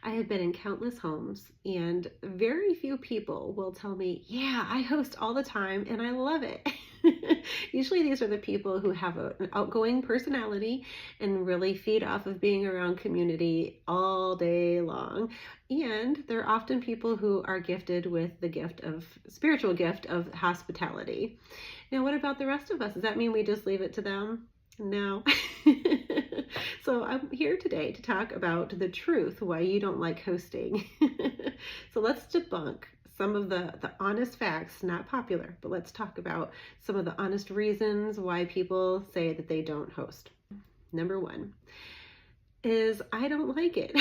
I have been in countless homes, and very few people will tell me, yeah, I host all the time and I love it. Usually these are the people who have an outgoing personality and really feed off of being around community all day long. And they're often people who are gifted with the spiritual gift of hospitality. Now, what about the rest of us? Does that mean we just leave it to them? No. So I'm here today to talk about the truth, why you don't like hosting. So let's debunk some of the honest facts, not popular, but let's talk about some of the honest reasons why people say that they don't host. Number one is I don't like it.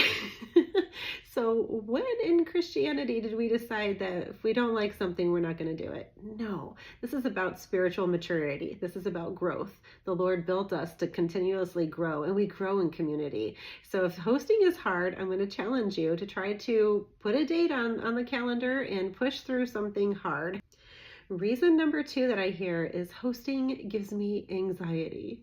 So when in Christianity did we decide that if we don't like something, we're not going to do it? No, this is about spiritual maturity. This is about growth. The Lord built us to continuously grow, and we grow in community. So if hosting is hard, I'm going to challenge you to try to put a date on the calendar and push through something hard. Reason number two that I hear is hosting gives me anxiety.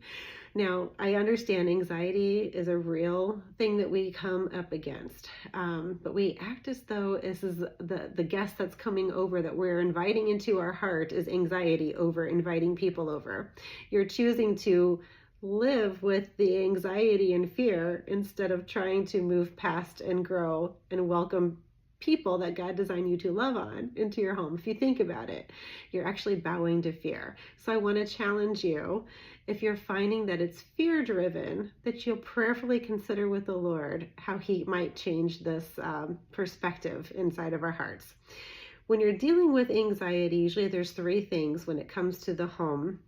Now, I understand anxiety is a real thing that we come up against, but we act as though this is the guest that's coming over that we're inviting into our heart is anxiety over inviting people over. You're choosing to live with the anxiety and fear instead of trying to move past and grow and welcome people that God designed you to love on into your home. If you think about it, you're actually bowing to fear. So I want to challenge you, if you're finding that it's fear driven, that you'll prayerfully consider with the Lord how he might change this perspective inside of our hearts. When you're dealing with anxiety, usually there's three things when it comes to the home.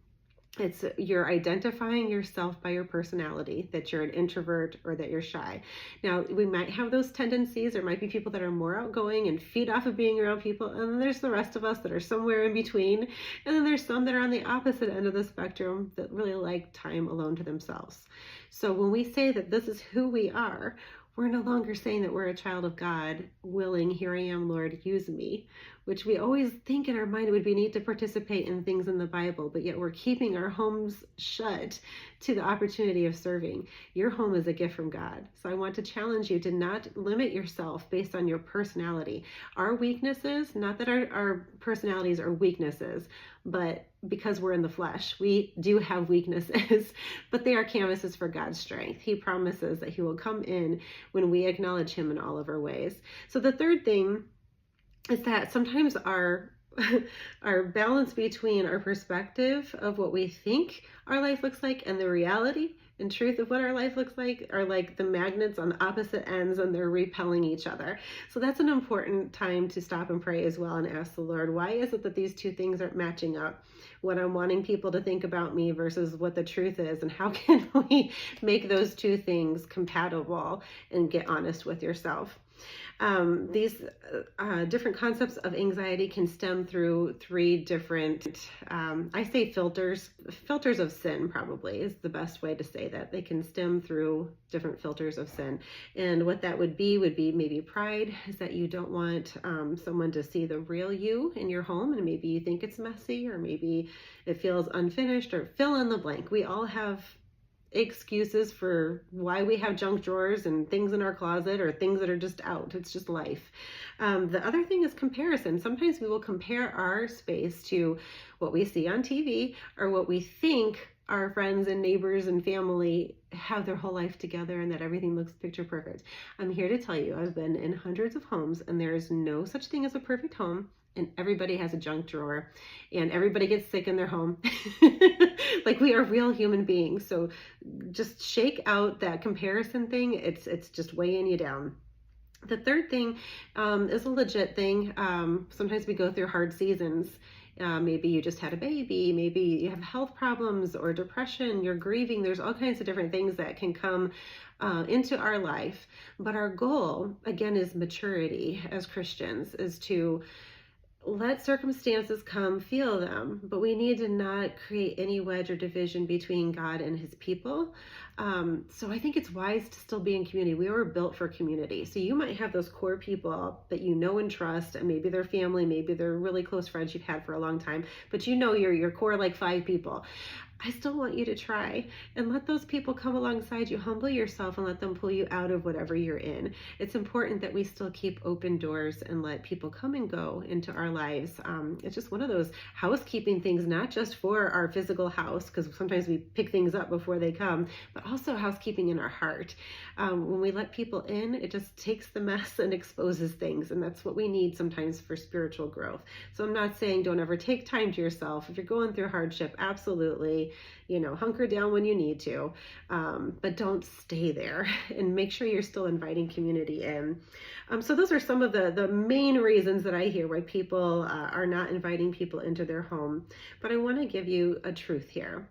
It's you're identifying yourself by your personality, that you're an introvert or that you're shy. Now, we might have those tendencies. There might be people that are more outgoing and feed off of being around people. And then there's the rest of us that are somewhere in between. And then there's some that are on the opposite end of the spectrum that really like time alone to themselves. So when we say that this is who we are, we're no longer saying that we're a child of God, willing, here I am, Lord, use me, which we always think in our mind it would be neat to participate in things in the Bible, but yet we're keeping our homes shut to the opportunity of serving. Your home is a gift from God. So I want to challenge you to not limit yourself based on your personality. Our weaknesses, not that our personalities are weaknesses, but because we're in the flesh, we do have weaknesses, but they are canvases for God's strength. He promises that he will come in when we acknowledge him in all of our ways. So the third thing is that sometimes our balance between our perspective of what we think our life looks like and the reality and truth of what our life looks like are like the magnets on the opposite ends, and they're repelling each other. So that's an important time to stop and pray as well and ask the Lord, why is it that these two things aren't matching up? What I'm wanting people to think about me versus what the truth is, and how can we make those two things compatible and get honest with yourself? These different concepts of anxiety can stem through three different, I say filters of sin probably is the best way to say that. They can stem through different filters of sin. And what that would be maybe pride, is that you don't want someone to see the real you in your home, and maybe you think it's messy, or maybe it feels unfinished, or fill in the blank. We all have excuses for why we have junk drawers and things in our closet or things that are just out. It's just life. The other thing is comparison. Sometimes we will compare our space to what we see on TV or what we think our friends and neighbors and family have their whole life together and that everything looks picture perfect. I'm here to tell you, I've been in hundreds of homes, and there is no such thing as a perfect home. And everybody has a junk drawer, and everybody gets sick in their home. Like, we are real human beings. So just shake out that comparison thing. It's just weighing you down. The third thing is a legit thing. Sometimes we go through hard seasons. Maybe you just had a baby, maybe you have health problems or depression, you're grieving. There's all kinds of different things that can come into our life. But our goal, again, is maturity as Christians, is to let circumstances come, feel them, but we need to not create any wedge or division between God and his people. So I think it's wise to still be in community. We were built for community. So you might have those core people that you know and trust, and maybe they're family, maybe they're really close friends you've had for a long time, but you know your core like 5 people. I still want you to try and let those people come alongside you. Humble yourself and let them pull you out of whatever you're in. It's important that we still keep open doors and let people come and go into our lives. It's just one of those housekeeping things, not just for our physical house, because sometimes we pick things up before they come, but also housekeeping in our heart. When we let people in, it just takes the mess and exposes things. And that's what we need sometimes for spiritual growth. So I'm not saying don't ever take time to yourself. If you're going through hardship, absolutely, hunker down when you need to, but don't stay there, and make sure you're still inviting community in. So those are some of the main reasons that I hear why people are not inviting people into their home. But I want to give you a truth here.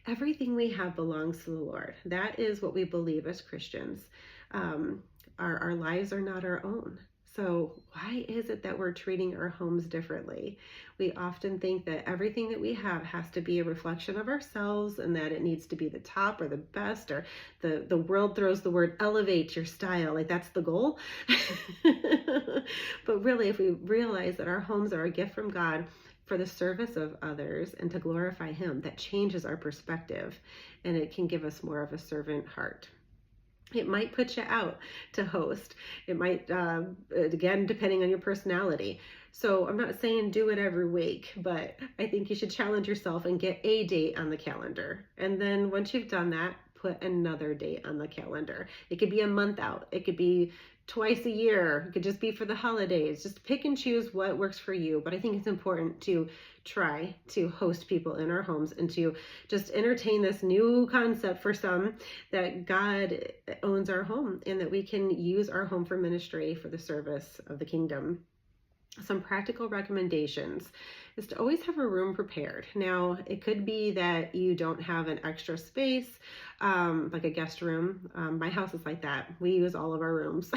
Everything we have belongs to the Lord. That is what we believe as Christians. Our lives are not our own. So why is it that we're treating our homes differently? We often think that everything that we have has to be a reflection of ourselves, and that it needs to be the top or the best, or the world throws the word elevate your style, like that's the goal. But really, if we realize that our homes are a gift from God for the service of others and to glorify Him, that changes our perspective, and it can give us more of a servant heart. It might put you out to host. It might, again, depending on your personality. So I'm not saying do it every week, but I think you should challenge yourself and get a date on the calendar. And then once you've done that, put another date on the calendar. It could be a month out. It could be twice a year. It could just be for the holidays. Just pick and choose what works for you. But I think it's important to try to host people in our homes and to just entertain this new concept for some, that God owns our home and that we can use our home for ministry for the service of the kingdom. Some practical recommendations is to always have a room prepared. Now, it could be that you don't have an extra space, like a guest room. My house is like that. We use all of our rooms.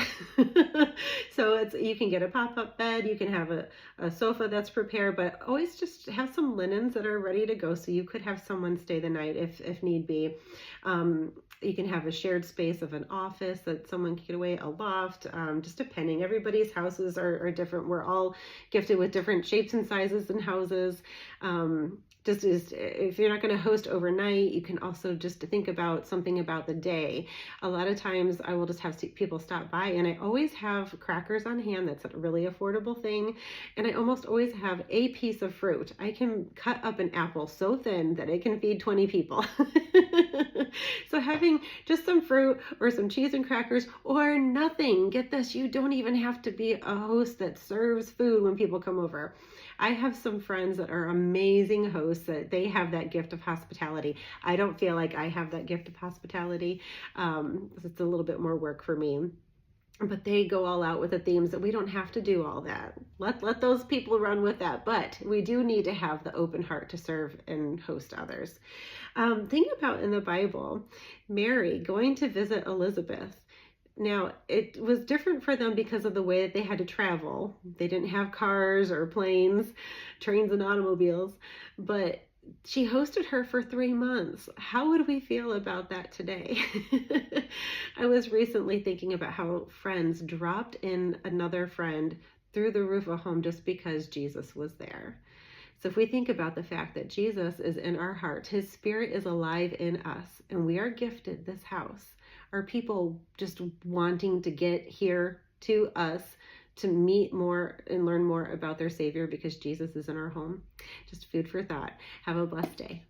So you can get a pop-up bed, you can have a sofa that's prepared, but always just have some linens that are ready to go, so you could have someone stay the night if need be. You can have a shared space of an office that someone can get away, a loft, just depending. Everybody's houses are different. We're all gifted with different shapes and sizes and houses. Just if you're not going to host overnight, you can also just think about something about the day. A lot of times I will just have people stop by, and I always have crackers on hand. That's a really affordable thing. And I almost always have a piece of fruit. I can cut up an apple so thin that it can feed 20 people. So having just some fruit or some cheese and crackers or nothing. Get this, you don't even have to be a host that serves food when people come over. I have some friends that are amazing hosts, that they have that gift of hospitality. I don't feel like I have that gift of hospitality. It's a little bit more work for me. But they go all out with the themes that we don't have to do all that. Let those people run with that. But we do need to have the open heart to serve and host others. Think about in the Bible, Mary going to visit Elizabeth. Now, it was different for them because of the way that they had to travel. They didn't have cars or planes, trains and automobiles, but she hosted her for 3 months. How would we feel about that today? I was recently thinking about how friends dropped in another friend through the roof of a home just because Jesus was there. So if we think about the fact that Jesus is in our heart, His Spirit is alive in us, and we are gifted this house, are people just wanting to get here to us to meet more and learn more about their Savior because Jesus is in our home? Just food for thought. Have a blessed day.